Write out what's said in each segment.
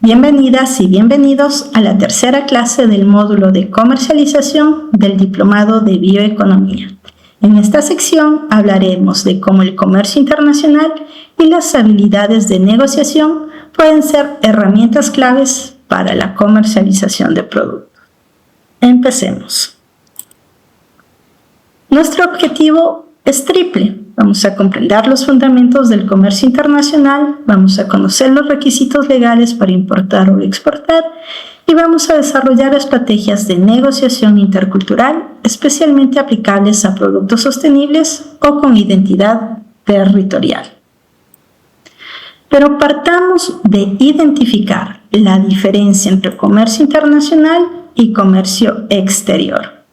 Bienvenidas y bienvenidos a la tercera clase del módulo de comercialización del Diplomado de Bioeconomía. En esta sección hablaremos de cómo el comercio internacional y las habilidades de negociación pueden ser herramientas claves para la comercialización de productos. Empecemos. Nuestro objetivo es triple. Vamos a comprender los fundamentos del comercio internacional, vamos a conocer los requisitos legales para importar o exportar y vamos a desarrollar estrategias de negociación intercultural especialmente aplicables a productos sostenibles o con identidad territorial. Pero partamos de identificar la diferencia entre comercio internacional y comercio exterior.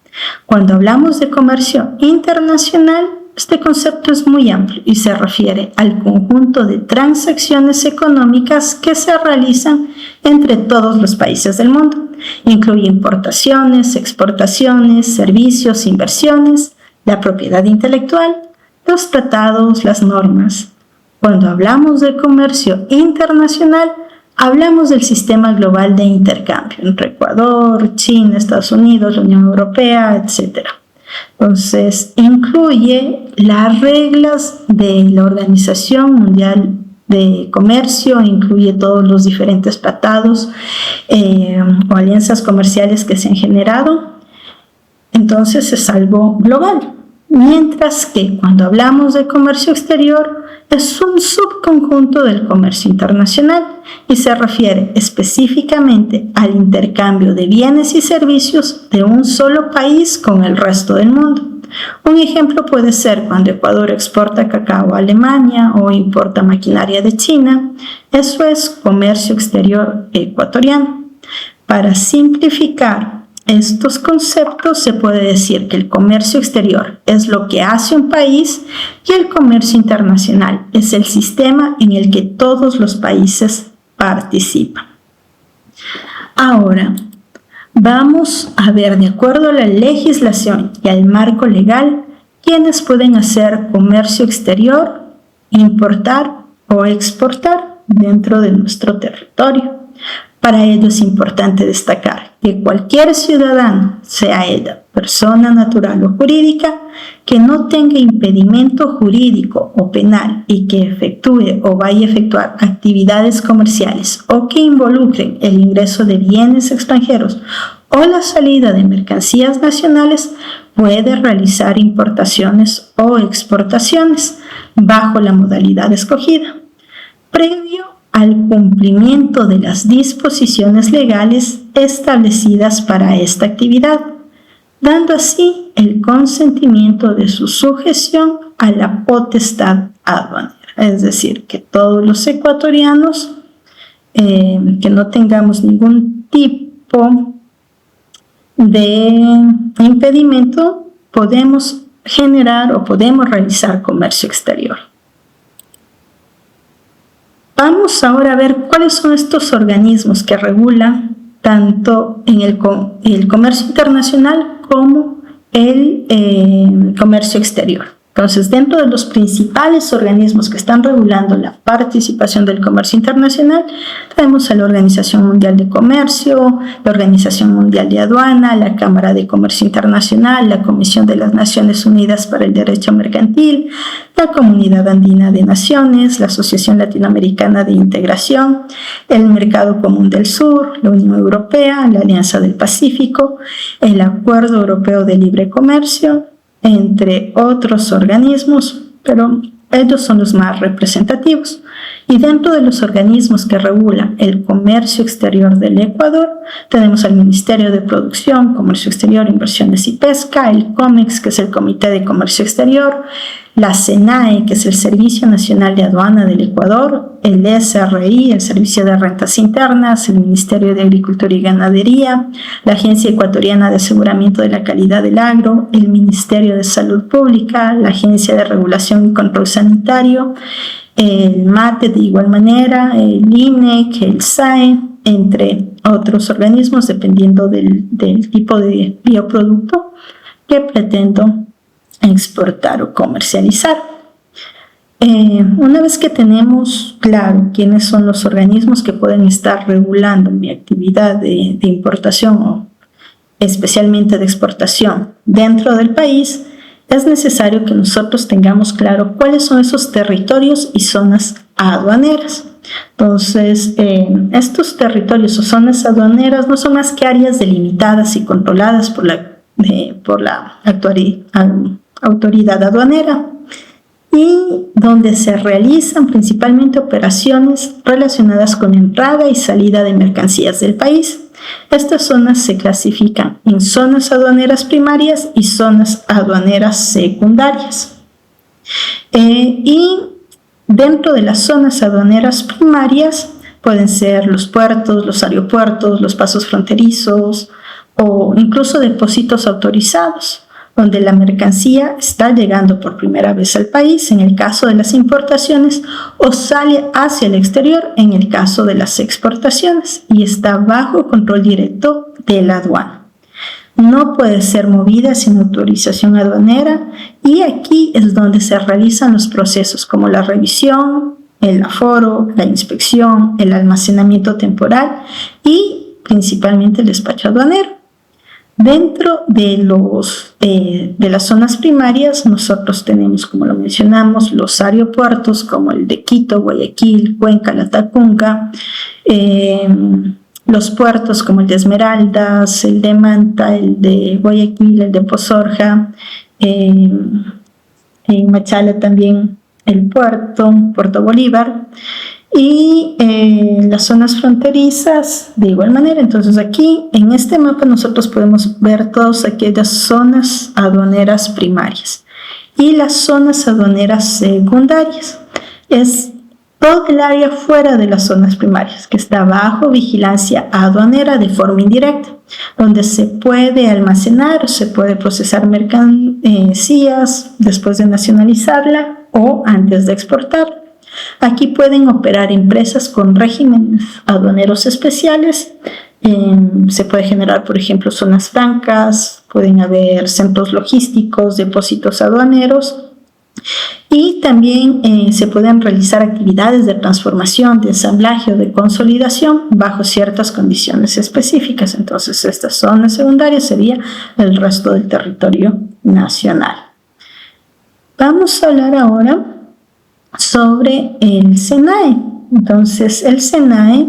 Cuando hablamos de comercio internacional, este concepto es muy amplio y se refiere al conjunto de transacciones económicas que se realizan entre todos los países del mundo. Incluye importaciones, exportaciones, servicios, inversiones, la propiedad intelectual, los tratados, las normas. Cuando hablamos de comercio internacional, hablamos del sistema global de intercambio entre Ecuador, China, Estados Unidos, la Unión Europea, etc. Entonces, incluye las reglas de la Organización Mundial de Comercio, incluye todos los diferentes tratados o alianzas comerciales que se han generado. Entonces, es algo global. Mientras que cuando hablamos de comercio exterior, es un subconjunto del comercio internacional y se refiere específicamente al intercambio de bienes y servicios de un solo país con el resto del mundo. Un ejemplo puede ser cuando Ecuador exporta cacao a Alemania o importa maquinaria de China. Eso es comercio exterior ecuatoriano. Para simplificar estos conceptos, se puede decir que el comercio exterior es lo que hace un país y el comercio internacional es el sistema en el que todos los países participan. Ahora, vamos a ver, de acuerdo a la legislación y al marco legal, quiénes pueden hacer comercio exterior, importar o exportar dentro de nuestro territorio. Para ello es importante destacar que cualquier ciudadano, sea ella persona natural o jurídica, que no tenga impedimento jurídico o penal y que efectúe o vaya a efectuar actividades comerciales o que involucren el ingreso de bienes extranjeros o la salida de mercancías nacionales, puede realizar importaciones o exportaciones bajo la modalidad escogida, previo al cumplimiento de las disposiciones legales establecidas para esta actividad, dando así el consentimiento de su sujeción a la potestad aduanera. Es decir, que todos los ecuatorianos que no tengamos ningún tipo de impedimento, podemos generar o podemos realizar comercio exterior. Vamos ahora a ver cuáles son estos organismos que regulan tanto en el comercio internacional como el comercio exterior. Entonces, dentro de los principales organismos que están regulando la participación del comercio internacional, tenemos a la Organización Mundial de Comercio, la Organización Mundial de Aduana, la Cámara de Comercio Internacional, la Comisión de las Naciones Unidas para el Derecho Mercantil, la Comunidad Andina de Naciones, la Asociación Latinoamericana de Integración, el Mercado Común del Sur, la Unión Europea, la Alianza del Pacífico, el Acuerdo Europeo de Libre Comercio, entre otros organismos, pero ellos son los más representativos. Y dentro de los organismos que regulan el comercio exterior del Ecuador, tenemos al Ministerio de Producción, Comercio Exterior, Inversiones y Pesca, el COMEX, que es el Comité de Comercio Exterior, la SENAE, que es el Servicio Nacional de Aduana del Ecuador, el SRI, el Servicio de Rentas Internas, el Ministerio de Agricultura y Ganadería, la Agencia Ecuatoriana de Aseguramiento de la Calidad del Agro, el Ministerio de Salud Pública, la Agencia de Regulación y Control Sanitario, el MATE de igual manera, el INEC, el SAE, entre otros organismos, dependiendo del tipo de bioproducto que pretendo exportar o comercializar. Una vez que tenemos claro quiénes son los organismos que pueden estar regulando mi actividad de importación o especialmente de exportación dentro del país, es necesario que nosotros tengamos claro cuáles son esos territorios y zonas aduaneras. Entonces, estos territorios o zonas aduaneras no son más que áreas delimitadas y controladas por la autoridad aduanera, y donde se realizan principalmente operaciones relacionadas con entrada y salida de mercancías del país. Estas zonas se clasifican en zonas aduaneras primarias y zonas aduaneras secundarias. Y dentro de las zonas aduaneras primarias pueden ser los puertos, los aeropuertos, los pasos fronterizos o incluso depósitos autorizados, donde la mercancía está llegando por primera vez al país en el caso de las importaciones o sale hacia el exterior en el caso de las exportaciones y está bajo control directo de la aduana. No puede ser movida sin autorización aduanera, y aquí es donde se realizan los procesos como la revisión, el aforo, la inspección, el almacenamiento temporal y principalmente el despacho aduanero. Dentro de las zonas primarias nosotros tenemos, como lo mencionamos, los aeropuertos como el de Quito, Guayaquil, Cuenca, Latacunga, los puertos como el de Esmeraldas, el de Manta, el de Guayaquil, el de Pozorja, en Machala también el Puerto Bolívar, y las zonas fronterizas de igual manera. Entonces aquí en este mapa nosotros podemos ver todas aquellas zonas aduaneras primarias y las zonas aduaneras secundarias. Es todo el área fuera de las zonas primarias que está bajo vigilancia aduanera de forma indirecta, donde se puede almacenar o se puede procesar mercancías después de nacionalizarla o antes de exportarla. Aquí pueden operar empresas con regímenes aduaneros especiales. Se puede generar, por ejemplo, zonas francas, pueden haber centros logísticos, depósitos aduaneros, y también se pueden realizar actividades de transformación, de ensamblaje o de consolidación bajo ciertas condiciones específicas. Entonces, esta zona secundaria sería el resto del territorio nacional. Vamos a hablar ahora sobre el SENAE. Entonces, el SENAE,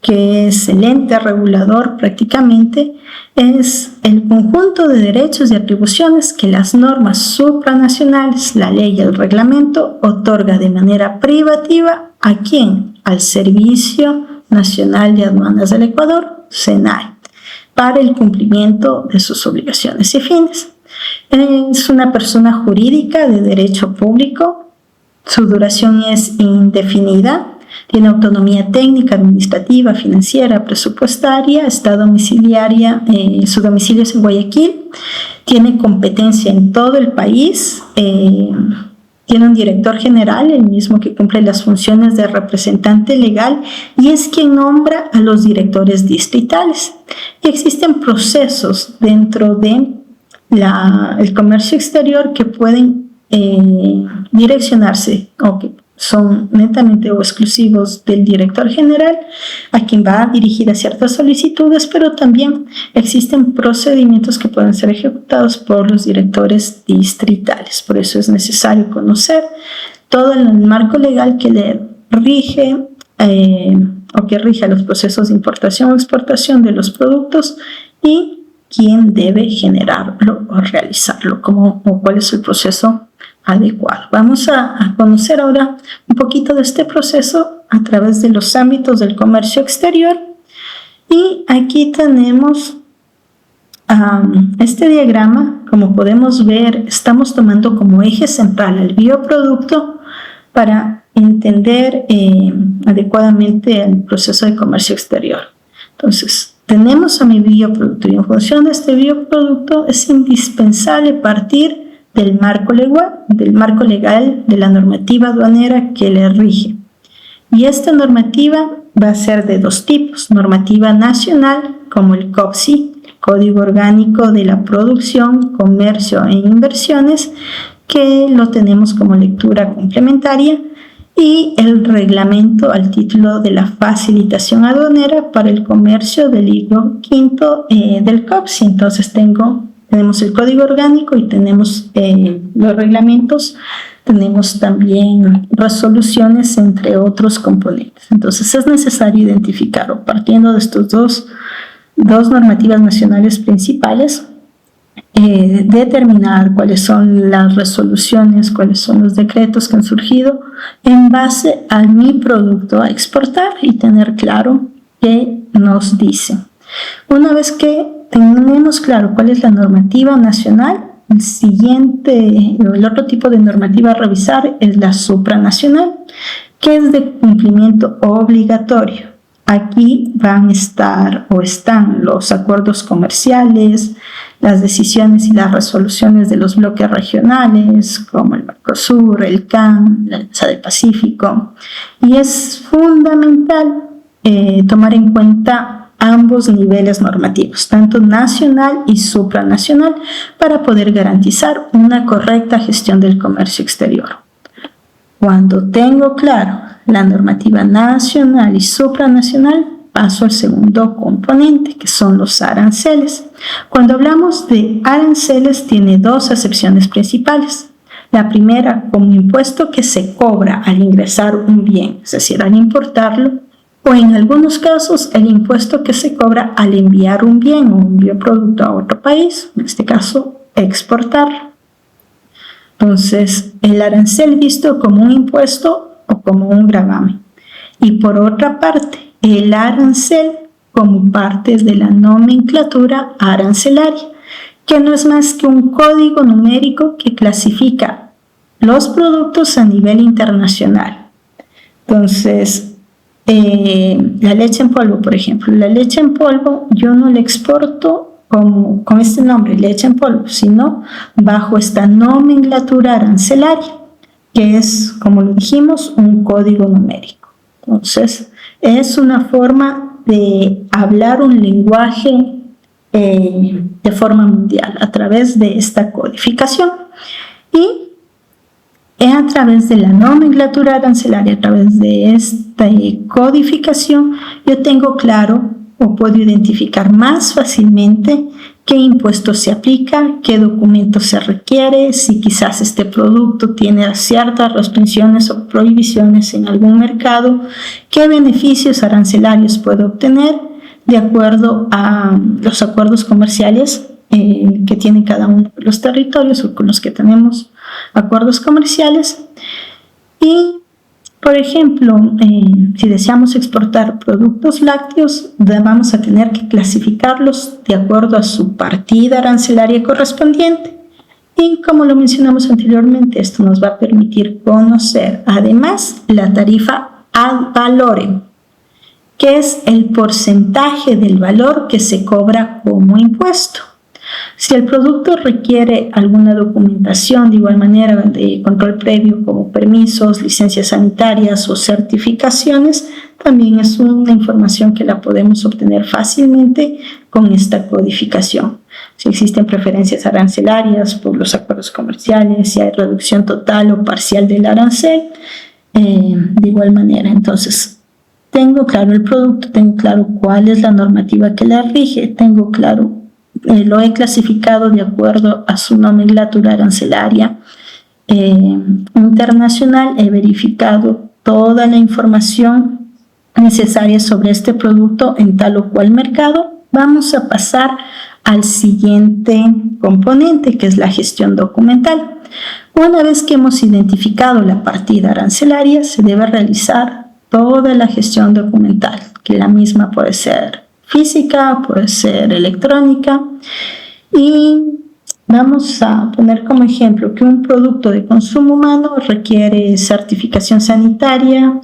que es el ente regulador prácticamente, es el conjunto de derechos y atribuciones que las normas supranacionales, la ley y el reglamento otorga de manera privativa ¿a quién? Al Servicio Nacional de Aduanas del Ecuador, SENAE, para el cumplimiento de sus obligaciones y fines. Es una persona jurídica de derecho público. Su duración es indefinida, tiene autonomía técnica, administrativa, financiera, presupuestaria, está domiciliaria, su domicilio es en Guayaquil, tiene competencia en todo el país, tiene un director general, el mismo que cumple las funciones de representante legal y es quien nombra a los directores distritales. Y existen procesos dentro de el comercio exterior que pueden direccionarse o que son netamente o exclusivos del director general, a quien va dirigida ciertas solicitudes, pero también existen procedimientos que pueden ser ejecutados por los directores distritales. Por eso es necesario conocer todo el marco legal que le rige o que rige los procesos de importación o exportación de los productos y quién debe generarlo o realizarlo, o cuál es el proceso adecuado. Vamos a conocer ahora un poquito de este proceso a través de los ámbitos del comercio exterior, y aquí tenemos este diagrama. Como podemos ver, estamos tomando como eje central el bioproducto para entender adecuadamente el proceso de comercio exterior. Entonces, tenemos a mi bioproducto y en función de este bioproducto es indispensable partir del marco legal de la normativa aduanera que le rige. Y esta normativa va a ser de dos tipos: normativa nacional, como el COPSI, Código Orgánico de la Producción, Comercio e Inversiones, que lo tenemos como lectura complementaria, y el reglamento al título de la facilitación aduanera para el comercio del libro quinto del COPSI. Entonces tenemos el código orgánico y tenemos los reglamentos, tenemos también resoluciones, entre otros componentes. Entonces es necesario identificar, o partiendo de estos dos normativas nacionales principales, determinar cuáles son las resoluciones, cuáles son los decretos que han surgido en base a mi producto a exportar y tener claro qué nos dicen. Una vez que tenemos claro cuál es la normativa nacional, el otro tipo de normativa a revisar es la supranacional, que es de cumplimiento obligatorio. Aquí están los acuerdos comerciales, las decisiones y las resoluciones de los bloques regionales, como el Mercosur, el CAN, la Alianza del Pacífico. Y es fundamental tomar en cuenta ambos niveles normativos, tanto nacional y supranacional, para poder garantizar una correcta gestión del comercio exterior. Cuando tengo claro la normativa nacional y supranacional, paso al segundo componente, que son los aranceles. Cuando hablamos de aranceles, tiene dos acepciones principales. La primera, como impuesto que se cobra al ingresar un bien, es decir, al importarlo, o en algunos casos el impuesto que se cobra al enviar un bien o un bioproducto a otro país, en este caso exportarlo. Entonces, el arancel visto como un impuesto o como un gravamen. Y por otra parte, el arancel como parte de la nomenclatura arancelaria, que no es más que un código numérico que clasifica los productos a nivel internacional. Entonces, la leche en polvo, por ejemplo, la leche en polvo yo no la exporto con este nombre, leche en polvo, sino bajo esta nomenclatura arancelaria, que es, como lo dijimos, un código numérico. Entonces, es una forma de hablar un lenguaje de forma mundial a través de esta codificación. Y a través de la nomenclatura arancelaria, a través de esta codificación, yo tengo claro o puedo identificar más fácilmente qué impuesto se aplica, qué documento se requiere, si quizás este producto tiene ciertas restricciones o prohibiciones en algún mercado, qué beneficios arancelarios puedo obtener de acuerdo a los acuerdos comerciales que tienen cada uno de los territorios o con los que tenemos acuerdos comerciales. Y, por ejemplo, si deseamos exportar productos lácteos, vamos a tener que clasificarlos de acuerdo a su partida arancelaria correspondiente. Y como lo mencionamos anteriormente, esto nos va a permitir conocer además la tarifa ad valorem, que es el porcentaje del valor que se cobra como impuesto. Si el producto requiere alguna documentación de igual manera de control previo, como permisos, licencias sanitarias o certificaciones, también es una información que la podemos obtener fácilmente con esta codificación. Si existen preferencias arancelarias por los acuerdos comerciales, si hay reducción total o parcial del arancel, de igual manera. Entonces, tengo claro el producto, tengo claro cuál es la normativa que la rige, tengo claro, lo he clasificado de acuerdo a su nomenclatura arancelaria internacional, he verificado toda la información necesaria sobre este producto en tal o cual mercado. Vamos a pasar al siguiente componente, que es la gestión documental. Una vez que hemos identificado la partida arancelaria, se debe realizar toda la gestión documental, que la misma puede ser física, puede ser electrónica. Y vamos a poner como ejemplo que un producto de consumo humano requiere certificación sanitaria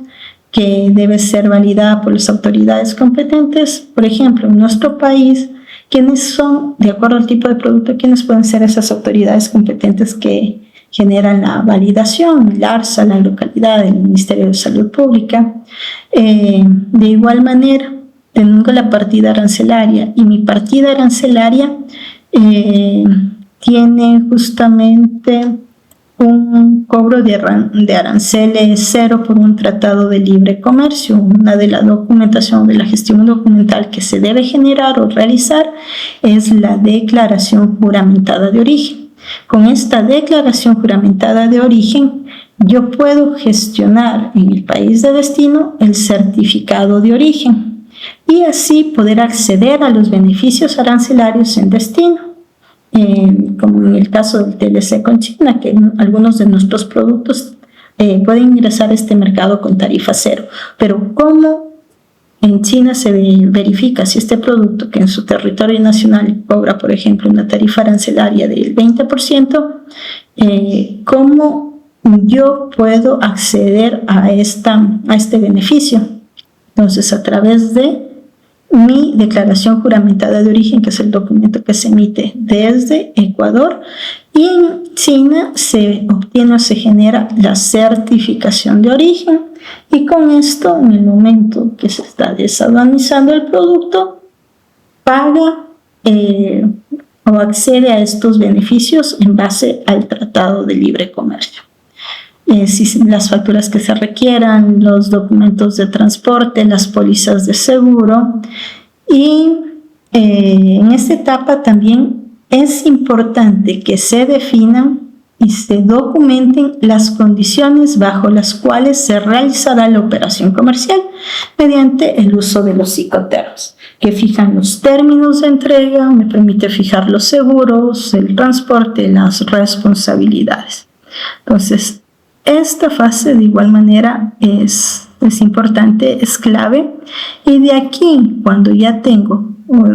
que debe ser validada por las autoridades competentes. Por ejemplo, en nuestro país, ¿quiénes son, de acuerdo al tipo de producto, quiénes pueden ser esas autoridades competentes que generan la validación? El ARSA, la localidad, el Ministerio de Salud Pública. De igual manera, tengo la partida arancelaria y mi partida arancelaria tiene justamente un cobro de aranceles cero por un tratado de libre comercio. Una de la documentación, de la gestión documental que se debe generar o realizar es la declaración juramentada de origen. Con esta declaración juramentada de origen, yo puedo gestionar en el país de destino el certificado de origen y así poder acceder a los beneficios arancelarios en destino. Como en el caso del TLC con China, que algunos de nuestros productos pueden ingresar a este mercado con tarifa cero. Pero ¿cómo en China se verifica si este producto, que en su territorio nacional cobra, por ejemplo, una tarifa arancelaria del 20%, cómo yo puedo acceder a este beneficio? Entonces, a través de mi declaración juramentada de origen, que es el documento que se emite desde Ecuador, y en China se obtiene o se genera la certificación de origen, y con esto, en el momento que se está desaduanizando el producto, paga o accede a estos beneficios en base al Tratado de Libre Comercio. Las facturas que se requieran, los documentos de transporte, las pólizas de seguro. Y en esta etapa también es importante que se definan y se documenten las condiciones bajo las cuales se realizará la operación comercial mediante el uso de los Incoterms, que fijan los términos de entrega, me permite fijar los seguros, el transporte, las responsabilidades. Entonces, esta fase de igual manera es importante, es clave, y de aquí, cuando ya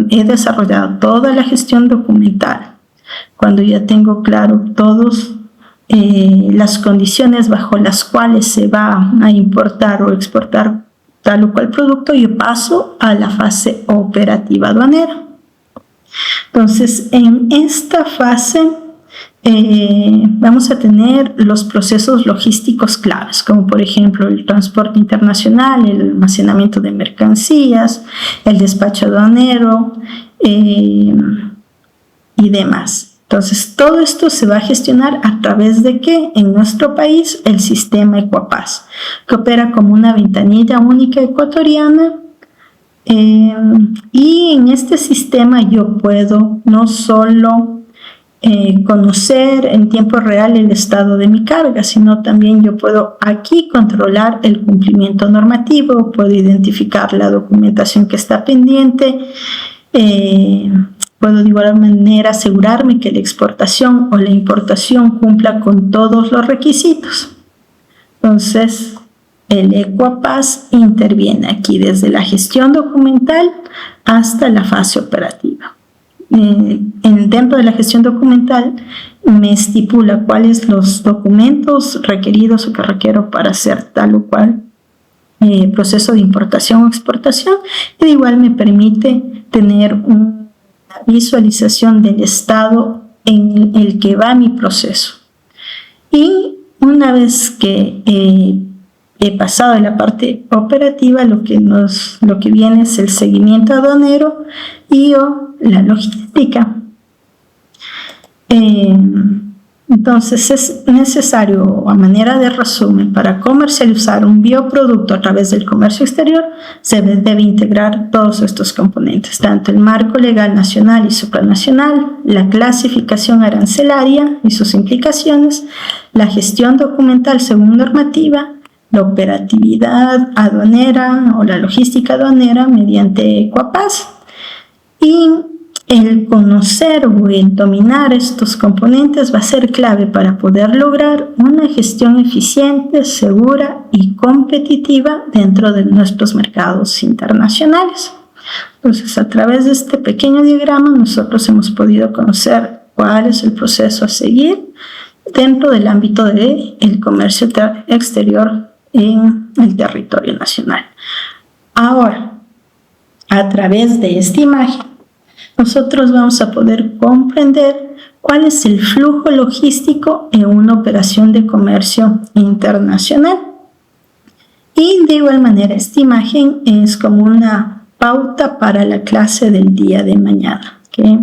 he desarrollado toda la gestión documental, cuando ya tengo claro todas las condiciones bajo las cuales se va a importar o exportar tal o cual producto, yo paso a la fase operativa aduanera. Entonces, en esta fase vamos a tener los procesos logísticos claves, como por ejemplo el transporte internacional, el almacenamiento de mercancías, el despacho aduanero y demás. Entonces, todo esto se va a gestionar a través de ¿qué? En nuestro país, el sistema Ecuapaz, que opera como una ventanilla única ecuatoriana. Y en este sistema yo puedo no solo conocer en tiempo real el estado de mi carga, sino también yo puedo aquí controlar el cumplimiento normativo, puedo identificar la documentación que está pendiente, puedo de igual manera asegurarme que la exportación o la importación cumpla con todos los requisitos. Entonces, el Ecuapaz interviene aquí desde la gestión documental hasta la fase operativa. Dentro de la gestión documental me estipula cuáles los documentos requeridos o que requiero para hacer tal o cual proceso de importación o exportación, y de igual me permite tener una visualización del estado en el que va mi proceso. Y una vez que he pasado de la parte operativa, lo que viene es el seguimiento aduanero y la logística. Entonces es necesario, a manera de resumen, para comercializar un bioproducto a través del comercio exterior, se debe integrar todos estos componentes, tanto el marco legal nacional y supranacional, la clasificación arancelaria y sus implicaciones, la gestión documental según normativa, la operatividad aduanera o la logística aduanera mediante Ecuapaz, y el conocer o el dominar estos componentes va a ser clave para poder lograr una gestión eficiente, segura y competitiva dentro de nuestros mercados internacionales. Entonces, a través de este pequeño diagrama, nosotros hemos podido conocer cuál es el proceso a seguir dentro del ámbito del comercio exterior en el territorio nacional. Ahora, a través de esta imagen, nosotros vamos a poder comprender cuál es el flujo logístico en una operación de comercio internacional. Y de igual manera, esta imagen es como una pauta para la clase del día de mañana, ¿okay?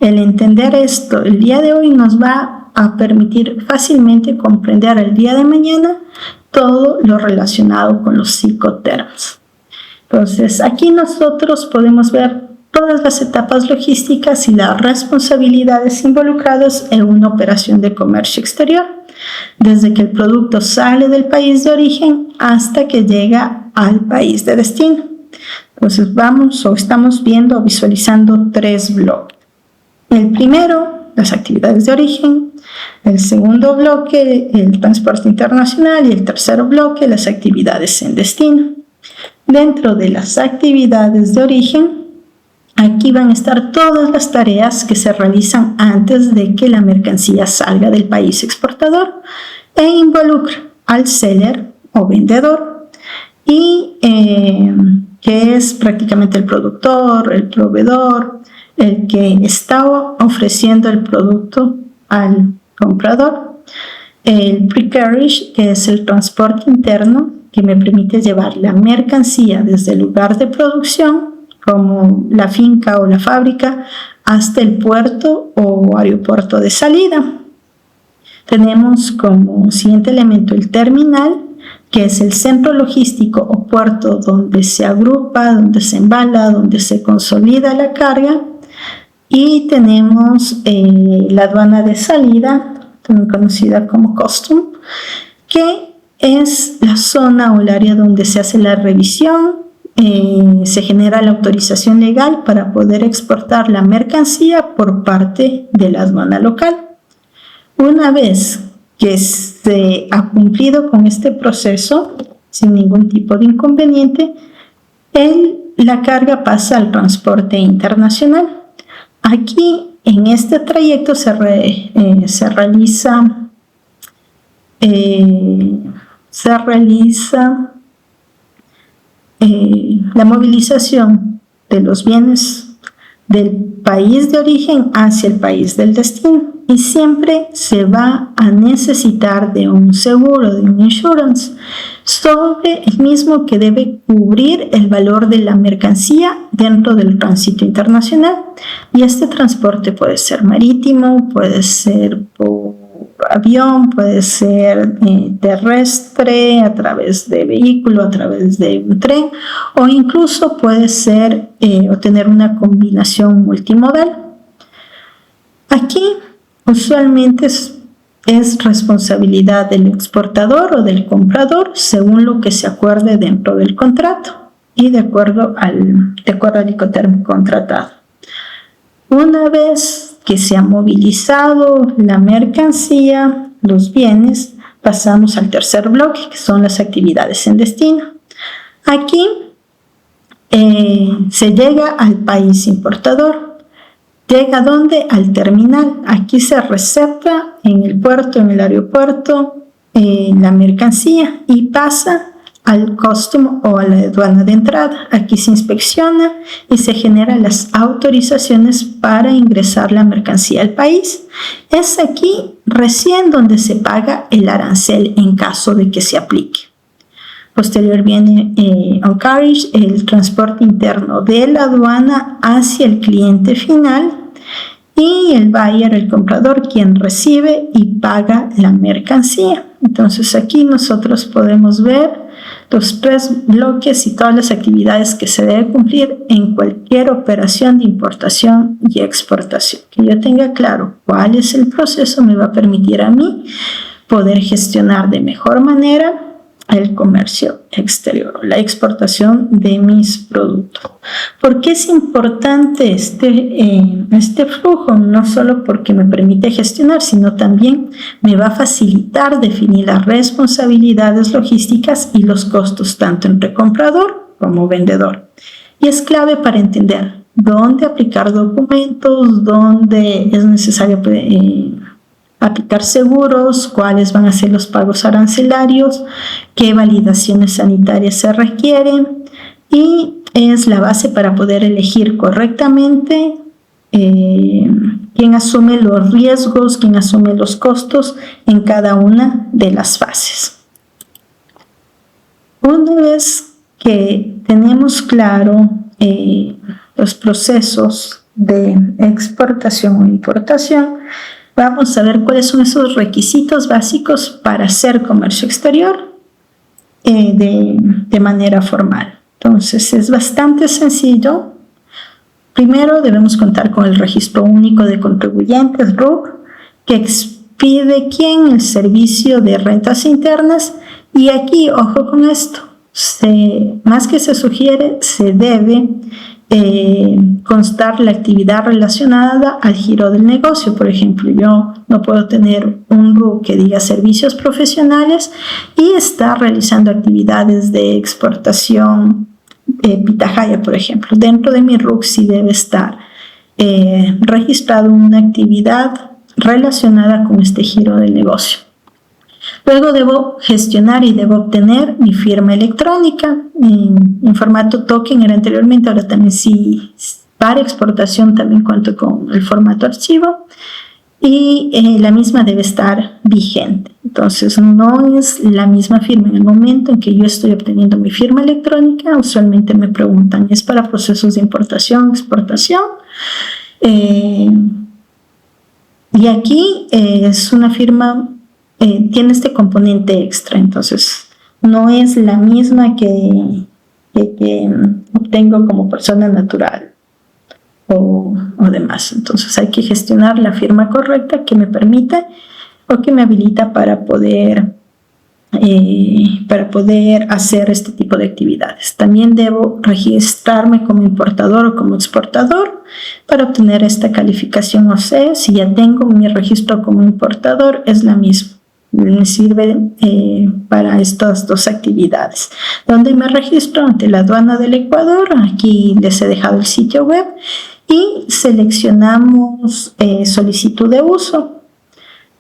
El entender esto el día de hoy nos va a permitir fácilmente comprender el día de mañana todo lo relacionado con los Incoterms. Entonces, aquí nosotros podemos ver todas las etapas logísticas y las responsabilidades involucradas en una operación de comercio exterior, desde que el producto sale del país de origen hasta que llega al país de destino. Entonces, estamos viendo o visualizando 3 bloques. El primero, las actividades de origen. El segundo bloque, el transporte internacional. Y el tercer bloque, las actividades en destino. Dentro de las actividades de origen, aquí van a estar todas las tareas que se realizan antes de que la mercancía salga del país exportador e involucra al seller o vendedor y que es prácticamente el productor, el proveedor, el que está ofreciendo el producto al comprador. El pre-carriage, que es el transporte interno, que me permite llevar la mercancía desde el lugar de producción, como la finca o la fábrica, hasta el puerto o aeropuerto de salida. Tenemos como siguiente elemento el terminal, que es el centro logístico o puerto donde se agrupa, donde se embala, donde se consolida la carga. Y tenemos la aduana de salida, también conocida como custom, que es la zona o el área donde se hace la revisión, se genera la autorización legal para poder exportar la mercancía por parte de la aduana local. Una vez que se ha cumplido con este proceso, sin ningún tipo de inconveniente, la carga pasa al transporte internacional. Aquí, en este trayecto, se realiza la movilización de los bienes del país de origen hacia el país del destino, y siempre se va a necesitar de un seguro, de un insurance, sobre el mismo que debe cubrir el valor de la mercancía dentro del tránsito internacional. Y este transporte puede ser marítimo, puede ser por avión, puede ser terrestre, a través de vehículo, a través de un tren, o incluso puede ser o tener una combinación multimodal. Aquí usualmente es responsabilidad del exportador o del comprador según lo que se acuerde dentro del contrato y de acuerdo al Incoterm contratado. Una vez que se ha movilizado la mercancía, los bienes, pasamos al tercer bloque, que son las actividades en destino. Aquí se llega al país importador. ¿Llega dónde? Al terminal. Aquí se recepta en el puerto, en el aeropuerto, la mercancía y pasa al custom o a la aduana de entrada. Aquí se inspecciona y se generan las autorizaciones para ingresar la mercancía al país. Es aquí recién donde se paga el arancel en caso de que se aplique. Posterior viene on carriage, el transporte interno de la aduana hacia el cliente final, y el buyer, el comprador, quien recibe y paga la mercancía. Entonces aquí nosotros podemos ver los 3 bloques y todas las actividades que se debe cumplir en cualquier operación de importación y exportación. Que yo tenga claro cuál es el proceso me va a permitir a mí poder gestionar de mejor manera el comercio exterior, la exportación de mis productos. ¿Por qué es importante este flujo? No solo porque me permite gestionar, sino también me va a facilitar definir las responsabilidades logísticas y los costos tanto entre comprador como vendedor. Y es clave para entender dónde aplicar documentos, dónde es necesario aplicar seguros, cuáles van a ser los pagos arancelarios, qué validaciones sanitarias se requieren, y es la base para poder elegir correctamente quién asume los riesgos, quién asume los costos en cada una de las fases. Una vez que tenemos claro los procesos de exportación o importación, Vamos a ver cuáles son esos requisitos básicos para hacer comercio exterior de manera formal. Entonces, es bastante sencillo. Primero, debemos contar con el Registro Único de Contribuyentes, RUC, que expide ¿quién? El Servicio de Rentas Internas. Y aquí, ojo con esto, más que se sugiere, se debe constar la actividad relacionada al giro del negocio. Por ejemplo, yo no puedo tener un RUC que diga servicios profesionales y estar realizando actividades de exportación pitahaya, por ejemplo. Dentro de mi RUC sí debe estar registrado una actividad relacionada con este giro del negocio. Luego debo gestionar y debo obtener mi firma electrónica en formato token, era anteriormente, ahora también sí, para exportación también cuento con el formato archivo y la misma debe estar vigente. Entonces no es la misma firma en el momento en que yo estoy obteniendo mi firma electrónica. Usualmente me preguntan, ¿es para procesos de importación, exportación? Y aquí es una firma, tiene este componente extra, entonces no es la misma que obtengo como persona natural o demás. Entonces hay que gestionar la firma correcta que me permita o que me habilita para poder hacer este tipo de actividades. También debo registrarme como importador o como exportador para obtener esta calificación OCE. Si ya tengo mi registro como importador, es la misma. Me sirve para estas dos actividades. ¿Dónde me registro? Ante la aduana del Ecuador. Aquí les he dejado el sitio web y seleccionamos solicitud de uso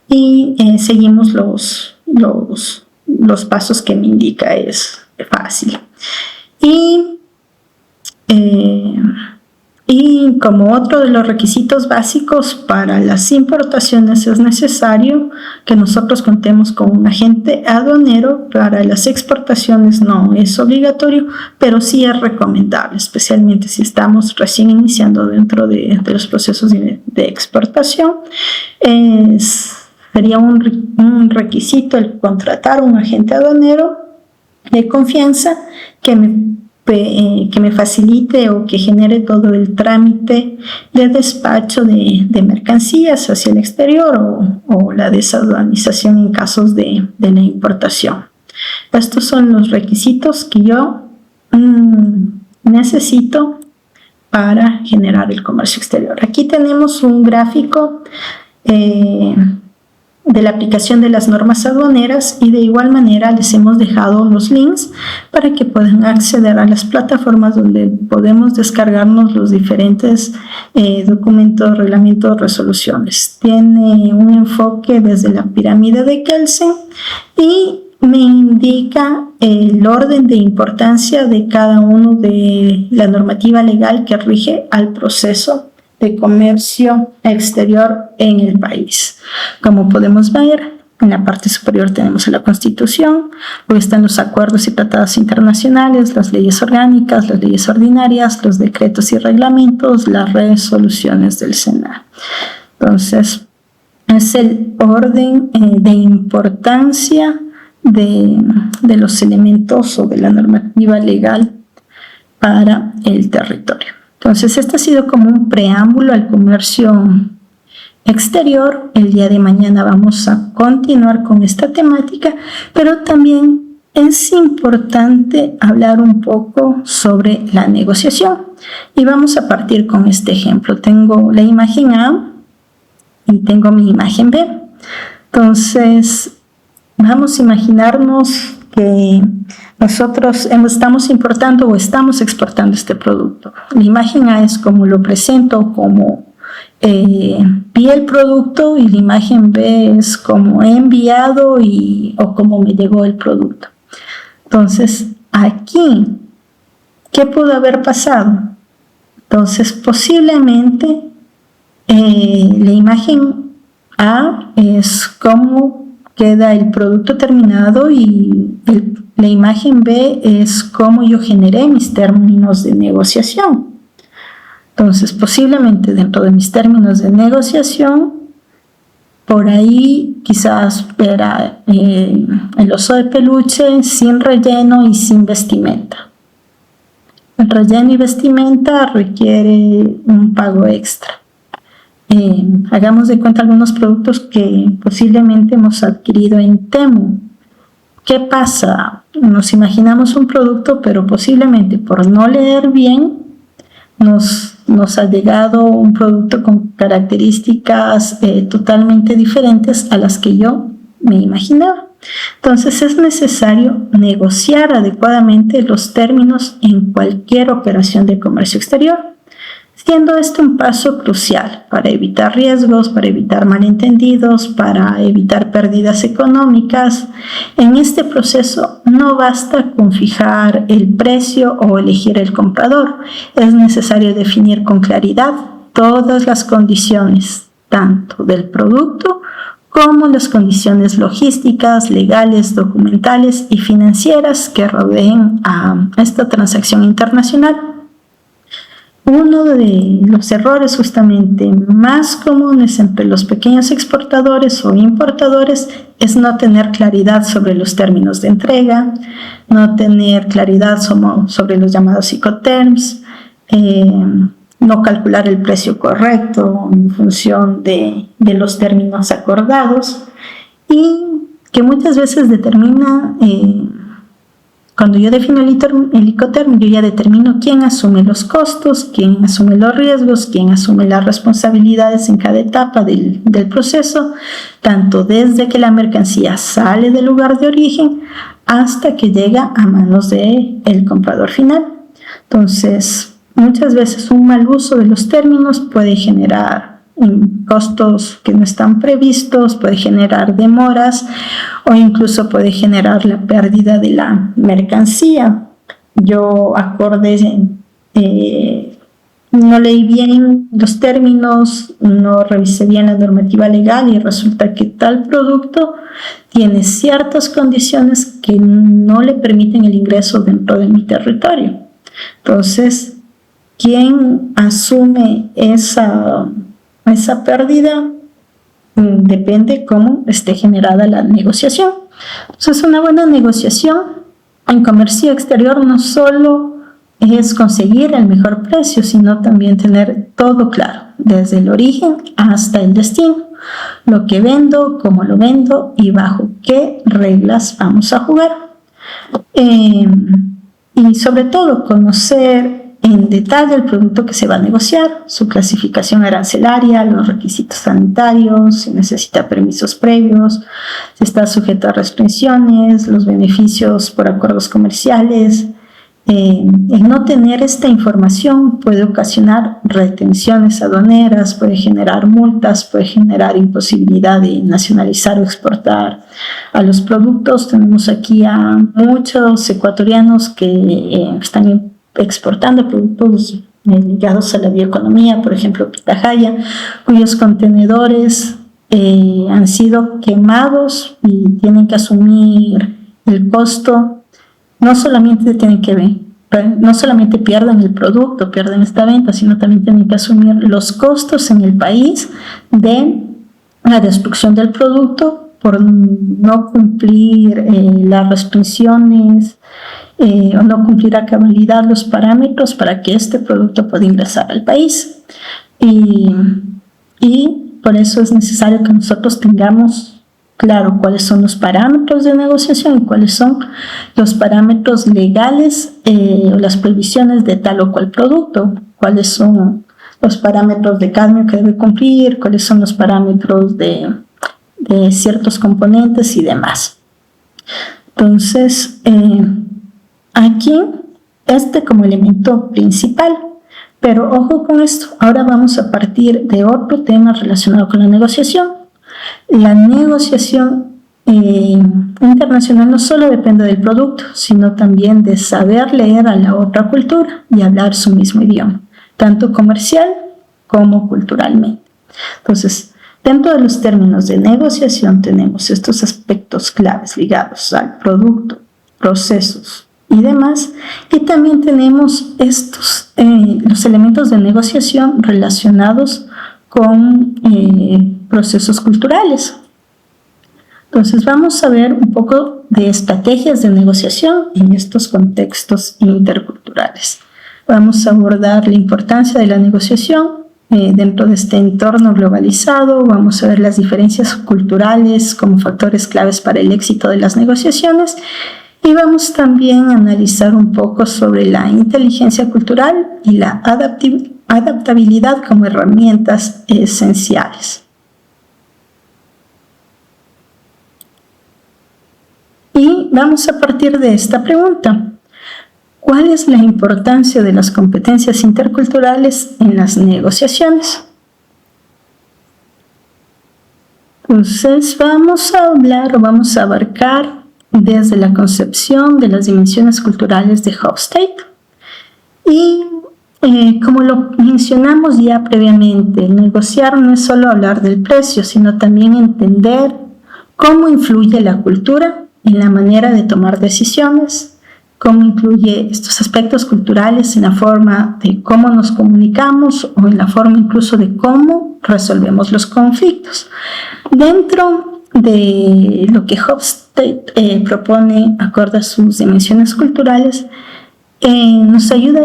y seguimos los pasos que me indica. Es fácil. Y como otro de los requisitos básicos para las importaciones es necesario que nosotros contemos con un agente aduanero. Para las exportaciones no es obligatorio, pero sí es recomendable, especialmente si estamos recién iniciando dentro de los procesos de exportación. Sería un requisito el contratar un agente aduanero de confianza que me facilite o que genere todo el trámite de despacho de mercancías hacia el exterior o la desaduanización en casos de la importación. Estos son los requisitos que yo necesito para generar el comercio exterior. Aquí tenemos un gráfico de la aplicación de las normas aduaneras y de igual manera les hemos dejado los links para que puedan acceder a las plataformas donde podemos descargarnos los diferentes documentos, reglamentos, resoluciones. Tiene un enfoque desde la pirámide de Kelsen y me indica el orden de importancia de cada uno de la normativa legal que rige al proceso de comercio exterior en el país. Como podemos ver, en la parte superior tenemos la Constitución, luego están los acuerdos y tratados internacionales, las leyes orgánicas, las leyes ordinarias, los decretos y reglamentos, las resoluciones del Senado. Entonces, es el orden de importancia de los elementos o de la normativa legal para el territorio. Entonces, este ha sido como un preámbulo al comercio exterior. El día de mañana vamos a continuar con esta temática, pero también es importante hablar un poco sobre la negociación. Y vamos a partir con este ejemplo. Tengo la imagen A y tengo mi imagen B. Entonces, vamos a imaginarnos que nosotros estamos importando o estamos exportando este producto. La imagen A es como lo presento, como vi el producto, y la imagen B es como he enviado o cómo me llegó el producto. Entonces, aquí, ¿qué pudo haber pasado? Entonces, posiblemente la imagen A es cómo queda el producto terminado y la imagen B es cómo yo generé mis términos de negociación. Entonces, posiblemente dentro de mis términos de negociación Por ahí quizás era el oso de peluche sin relleno y sin vestimenta. El relleno y vestimenta requiere un pago extra. Hagamos de cuenta algunos productos que posiblemente hemos adquirido en Temu. ¿Qué pasa? Nos imaginamos un producto, pero posiblemente por no leer bien nos ha llegado un producto con características totalmente diferentes a las que yo me imaginaba. Entonces es necesario negociar adecuadamente los términos en cualquier operación de comercio exterior, siendo este un paso crucial para evitar riesgos, para evitar malentendidos, para evitar pérdidas económicas. En este proceso no basta con fijar el precio o elegir el comprador, es necesario definir con claridad todas las condiciones, tanto del producto como las condiciones logísticas, legales, documentales y financieras que rodeen a esta transacción internacional. Uno de los errores justamente más comunes entre los pequeños exportadores o importadores es no tener claridad sobre los términos de entrega, no tener claridad sobre los llamados Incoterms, no calcular el precio correcto en función de los términos acordados, y que muchas veces determina, cuando yo defino el Incoterm, yo ya determino quién asume los costos, quién asume los riesgos, quién asume las responsabilidades en cada etapa del proceso, tanto desde que la mercancía sale del lugar de origen hasta que llega a manos del comprador final. Entonces, muchas veces un mal uso de los términos puede generar costos que no están previstos, puede generar demoras o incluso puede generar la pérdida de la mercancía. Yo no leí bien los términos, no revisé bien la normativa legal y resulta que tal producto tiene ciertas condiciones que no le permiten el ingreso dentro de mi territorio. Entonces, ¿quién asume esa pérdida? Depende cómo esté generada la negociación. Entonces, una buena negociación en comercio exterior no solo es conseguir el mejor precio, sino también tener todo claro, desde el origen hasta el destino, lo que vendo, cómo lo vendo y bajo qué reglas vamos a jugar. Y sobre todo, conocer en detalle el producto que se va a negociar, su clasificación arancelaria, los requisitos sanitarios, si necesita permisos previos, si está sujeto a restricciones, los beneficios por acuerdos comerciales. El no tener esta información puede ocasionar retenciones aduaneras, puede generar multas, puede generar imposibilidad de nacionalizar o exportar a los productos. Tenemos aquí a muchos ecuatorianos que están exportando productos ligados a la bioeconomía, por ejemplo, pitahaya, cuyos contenedores han sido quemados y tienen que asumir el costo. No solamente pierden el producto, pierden esta venta, sino también tienen que asumir los costos en el país de la destrucción del producto por no cumplir las restricciones o no cumplir a cabalidad los parámetros para que este producto pueda ingresar al país. Y por eso es necesario que nosotros tengamos claro cuáles son los parámetros de negociación y cuáles son los parámetros legales o las prohibiciones de tal o cual producto, cuáles son los parámetros de cadmio que debe cumplir, cuáles son los parámetros de ciertos componentes y demás. Entonces, aquí como elemento principal, pero ojo con esto, ahora vamos a partir de otro tema relacionado con la negociación. La negociación internacional no solo depende del producto, sino también de saber leer a la otra cultura y hablar su mismo idioma, tanto comercial como culturalmente. Entonces, dentro de los términos de negociación tenemos estos aspectos claves ligados al producto, procesos y demás, y también tenemos los elementos de negociación relacionados con procesos culturales. Entonces vamos a ver un poco de estrategias de negociación en estos contextos interculturales. Vamos a abordar la importancia de la negociación dentro de este entorno globalizado. Vamos a ver las diferencias culturales como factores claves para el éxito de las negociaciones y vamos también a analizar un poco sobre la inteligencia cultural y la adaptabilidad como herramientas esenciales. Y vamos a partir de esta pregunta. ¿Cuál es la importancia de las competencias interculturales en las negociaciones? Entonces vamos a abarcar desde la concepción de las dimensiones culturales de Hofstede y como lo mencionamos ya previamente, negociar no es solo hablar del precio, sino también entender cómo influye la cultura en la manera de tomar decisiones, cómo influye estos aspectos culturales en la forma de cómo nos comunicamos o en la forma incluso de cómo resolvemos los conflictos. Dentro de lo que Hofstede propone, acorde a sus dimensiones culturales, nos ayuda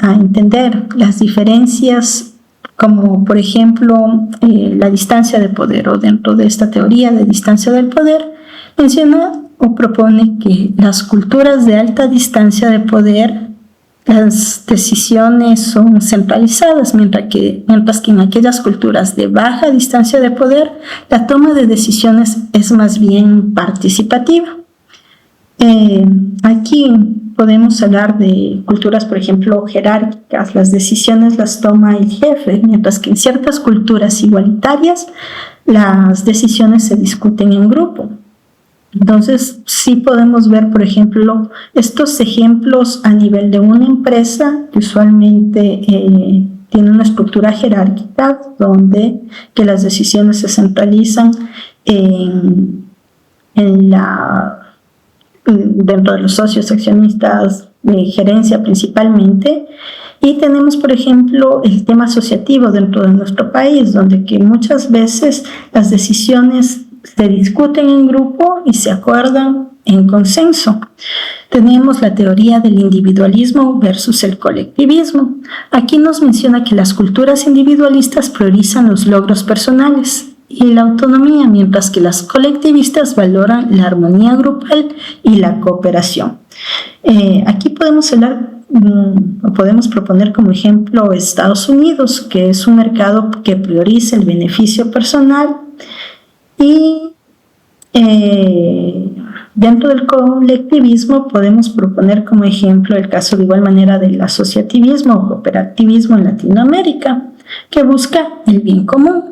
a entender las diferencias como por ejemplo la distancia de poder, o dentro de esta teoría de distancia del poder menciona o propone que las culturas de alta distancia de poder, las decisiones son centralizadas, mientras que en aquellas culturas de baja distancia de poder, la toma de decisiones es más bien participativa. Aquí podemos hablar de culturas, por ejemplo, jerárquicas, las decisiones las toma el jefe, mientras que en ciertas culturas igualitarias, las decisiones se discuten en grupo. Entonces, sí podemos ver, por ejemplo, estos ejemplos a nivel de una empresa que usualmente tiene una estructura jerárquica donde que las decisiones se centralizan dentro de los socios, accionistas, gerencia principalmente. Y tenemos, por ejemplo, el tema asociativo dentro de nuestro país, donde que muchas veces las decisiones se discuten en grupo y se acuerdan en consenso. Tenemos la teoría del individualismo versus el colectivismo. Aquí nos menciona que las culturas individualistas priorizan los logros personales y la autonomía, mientras que las colectivistas valoran la armonía grupal y la cooperación. Aquí podemos proponer como ejemplo Estados Unidos, que es un mercado que prioriza el beneficio personal. Y dentro del colectivismo podemos proponer como ejemplo el caso de igual manera del asociativismo o cooperativismo en Latinoamérica, que busca el bien común.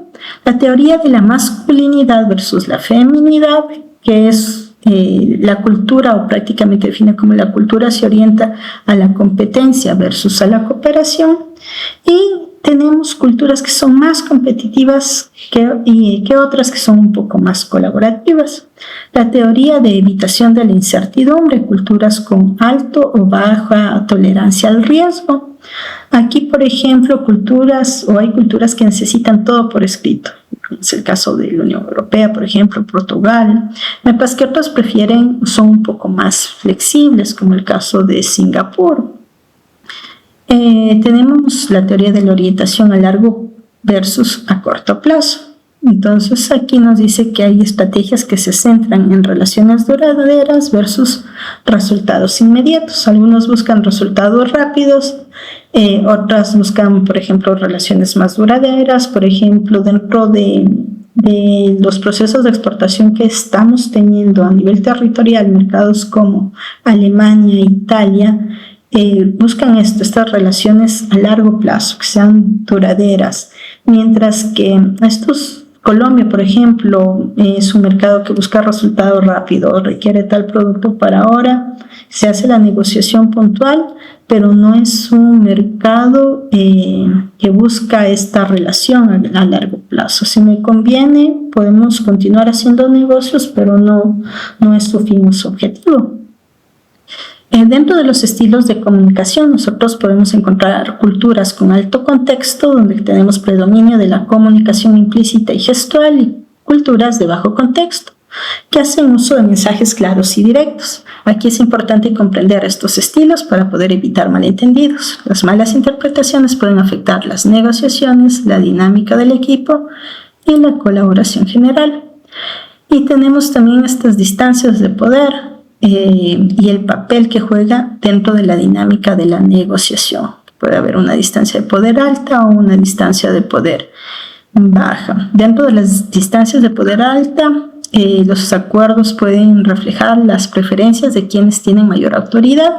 La teoría de la masculinidad versus la feminidad, que es la cultura, o prácticamente define como la cultura se orienta a la competencia versus a la cooperación, y tenemos culturas que son más competitivas que otras que son un poco más colaborativas. La teoría de evitación de la incertidumbre, culturas con alto o baja tolerancia al riesgo. Aquí, por ejemplo, hay culturas que necesitan todo por escrito. Es el caso de la Unión Europea, por ejemplo, Portugal. Mientras que otros son un poco más flexibles, como el caso de Singapur. Tenemos la teoría de la orientación a largo versus a corto plazo. Entonces aquí nos dice que hay estrategias que se centran en relaciones duraderas versus resultados inmediatos. Algunos buscan resultados rápidos, otras buscan, por ejemplo, relaciones más duraderas. Por ejemplo, dentro de los procesos de exportación que estamos teniendo a nivel territorial, mercados como Alemania, Italia, buscan estas relaciones a largo plazo, que sean duraderas, mientras que Colombia, por ejemplo, es un mercado que busca resultado rápido, requiere tal producto para ahora, se hace la negociación puntual, pero no es un mercado que busca esta relación a largo plazo. Si me conviene, podemos continuar haciendo negocios, pero no es su fin o su objetivo. Dentro de los estilos de comunicación, nosotros podemos encontrar culturas con alto contexto, donde tenemos predominio de la comunicación implícita y gestual, y culturas de bajo contexto, que hacen uso de mensajes claros y directos. Aquí es importante comprender estos estilos para poder evitar malentendidos. Las malas interpretaciones pueden afectar las negociaciones, la dinámica del equipo y la colaboración general. Y tenemos también estas distancias de poder y el papel que juega dentro de la dinámica de la negociación. Puede haber una distancia de poder alta o una distancia de poder baja. Dentro de las distancias de poder alta, los acuerdos pueden reflejar las preferencias de quienes tienen mayor autoridad,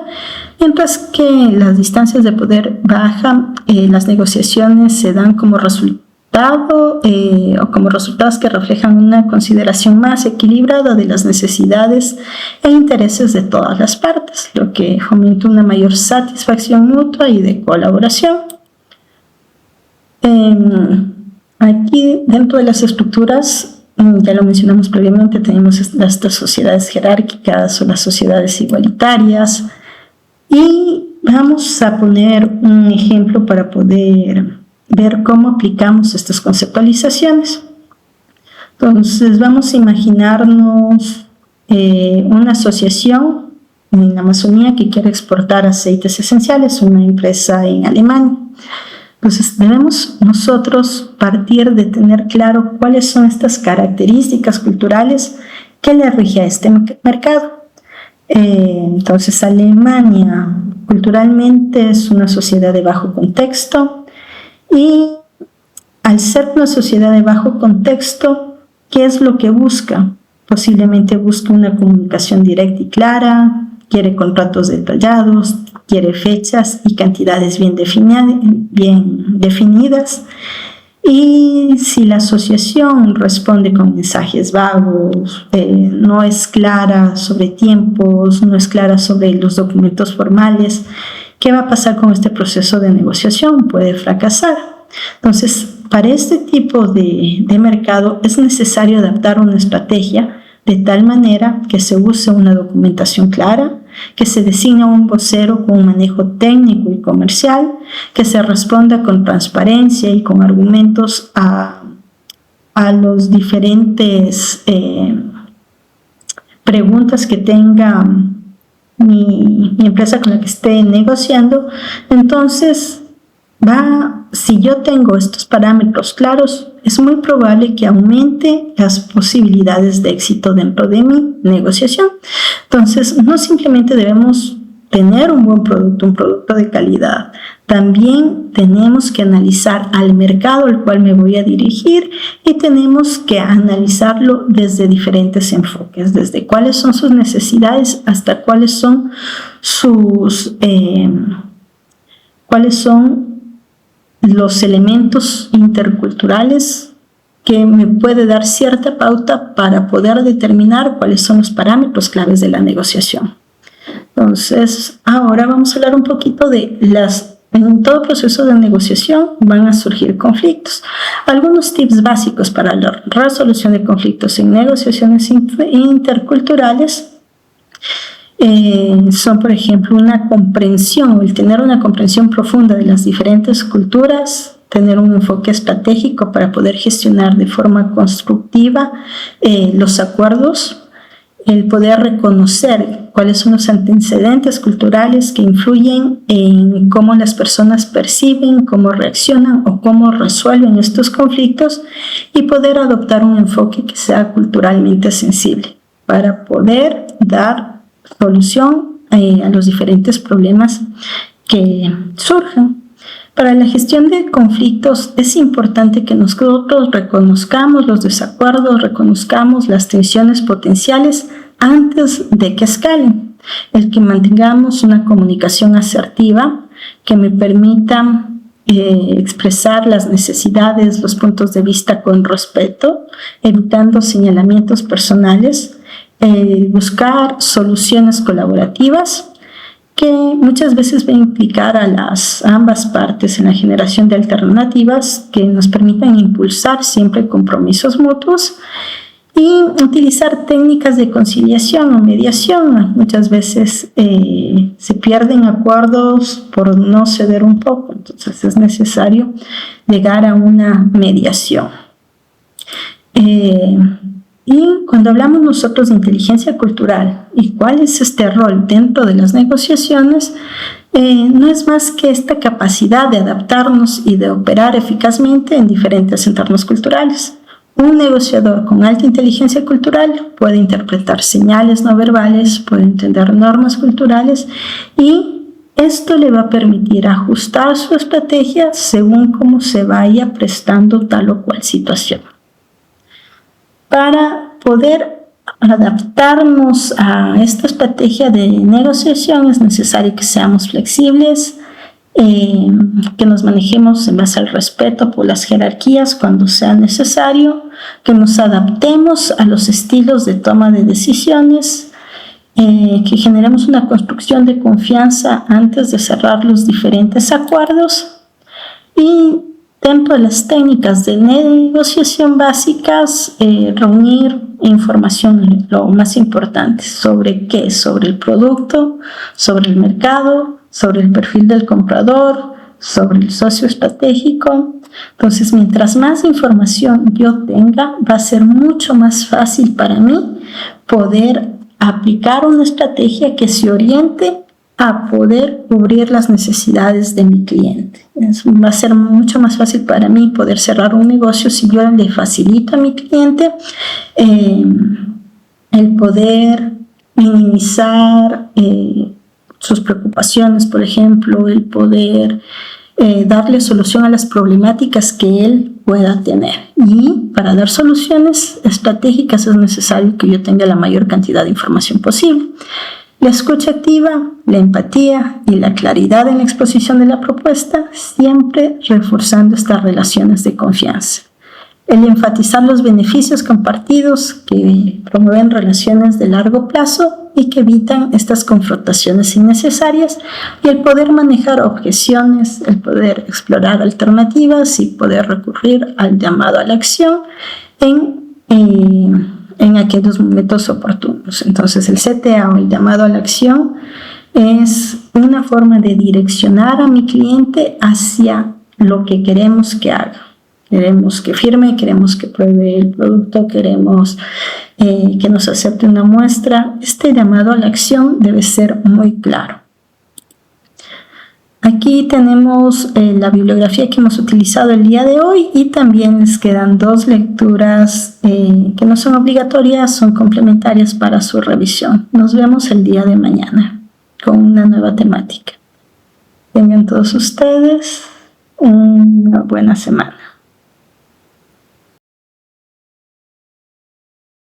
mientras que en las distancias de poder baja, las negociaciones se dan como resultado o como resultados que reflejan una consideración más equilibrada de las necesidades e intereses de todas las partes, lo que fomenta una mayor satisfacción mutua y de colaboración. Aquí, dentro de las estructuras, ya lo mencionamos previamente, tenemos estas sociedades jerárquicas o las sociedades igualitarias, y vamos a poner un ejemplo para poder ver cómo aplicamos estas conceptualizaciones. Entonces, vamos a imaginarnos una asociación en la Amazonía que quiere exportar aceites esenciales, una empresa en Alemania. Entonces, debemos nosotros partir de tener claro cuáles son estas características culturales que le rige a este mercado. Entonces, Alemania culturalmente es una sociedad de bajo contexto, y al ser una sociedad de bajo contexto, ¿qué es lo que busca? Posiblemente busca una comunicación directa y clara, quiere contratos detallados, quiere fechas y cantidades bien definidas. Y si la asociación responde con mensajes vagos, no es clara sobre tiempos, no es clara sobre los documentos formales, ¿qué va a pasar con este proceso de negociación? Puede fracasar. Entonces, para este tipo de mercado es necesario adaptar una estrategia de tal manera que se use una documentación clara, que se designe un vocero con un manejo técnico y comercial, que se responda con transparencia y con argumentos a los diferentes preguntas que tenga mi empresa con la que esté negociando. Entonces, si yo tengo estos parámetros claros, es muy probable que aumente las posibilidades de éxito dentro de mi negociación. Entonces, no simplemente debemos tener un buen producto, un producto de calidad. También tenemos que analizar al mercado al cual me voy a dirigir, y tenemos que analizarlo desde diferentes enfoques, desde cuáles son sus necesidades hasta cuáles son los elementos interculturales que me puede dar cierta pauta para poder determinar cuáles son los parámetros claves de la negociación. Entonces, ahora vamos a hablar un poquito de en todo proceso de negociación van a surgir conflictos. Algunos tips básicos para la resolución de conflictos en negociaciones interculturales son, por ejemplo, el tener una comprensión profunda de las diferentes culturas, tener un enfoque estratégico para poder gestionar de forma constructiva los acuerdos, el poder reconocer cuáles son los antecedentes culturales que influyen en cómo las personas perciben, cómo reaccionan o cómo resuelven estos conflictos, y poder adoptar un enfoque que sea culturalmente sensible para poder dar solución a los diferentes problemas que surjan. Para la gestión de conflictos es importante que nosotros reconozcamos los desacuerdos, reconozcamos las tensiones potenciales antes de que escalen. El que mantengamos una comunicación asertiva que me permita expresar las necesidades, los puntos de vista con respeto, evitando señalamientos personales, buscar soluciones colaborativas que muchas veces va a implicar a ambas partes en la generación de alternativas que nos permitan impulsar siempre compromisos mutuos, y utilizar técnicas de conciliación o mediación. Muchas veces se pierden acuerdos por no ceder un poco, entonces es necesario llegar a una mediación. Y cuando hablamos nosotros de inteligencia cultural y cuál es este rol dentro de las negociaciones, no es más que esta capacidad de adaptarnos y de operar eficazmente en diferentes entornos culturales. Un negociador con alta inteligencia cultural puede interpretar señales no verbales, puede entender normas culturales y esto le va a permitir ajustar su estrategia según cómo se vaya prestando tal o cual situación. Para poder adaptarnos a esta estrategia de negociación es necesario que seamos flexibles, que nos manejemos en base al respeto por las jerarquías cuando sea necesario, que nos adaptemos a los estilos de toma de decisiones, que generemos una construcción de confianza antes de cerrar los diferentes acuerdos y dentro de las técnicas de negociación básicas, reunir información, lo más importante, ¿sobre qué? Sobre el producto, sobre el mercado, sobre el perfil del comprador, sobre el socio estratégico. Entonces, mientras más información yo tenga, va a ser mucho más fácil para mí poder aplicar una estrategia que se oriente a poder cubrir las necesidades de mi cliente. Va a ser mucho más fácil para mí poder cerrar un negocio si yo le facilito a mi cliente el poder minimizar sus preocupaciones, por ejemplo, el poder darle solución a las problemáticas que él pueda tener. Y para dar soluciones estratégicas es necesario que yo tenga la mayor cantidad de información posible. La escucha activa, la empatía y la claridad en la exposición de la propuesta, siempre reforzando estas relaciones de confianza. El enfatizar los beneficios compartidos que promueven relaciones de largo plazo y que evitan estas confrontaciones innecesarias, y el poder manejar objeciones, el poder explorar alternativas y poder recurrir al llamado a la acción en aquellos momentos oportunos. Entonces, el CTA o el llamado a la acción es una forma de direccionar a mi cliente hacia lo que queremos que haga. Queremos que firme, queremos que pruebe el producto, queremos que nos acepte una muestra. Este llamado a la acción debe ser muy claro. Aquí tenemos la bibliografía que hemos utilizado el día de hoy y también les quedan 2 lecturas que no son obligatorias, son complementarias para su revisión. Nos vemos el día de mañana con una nueva temática. Tengan todos ustedes una buena semana.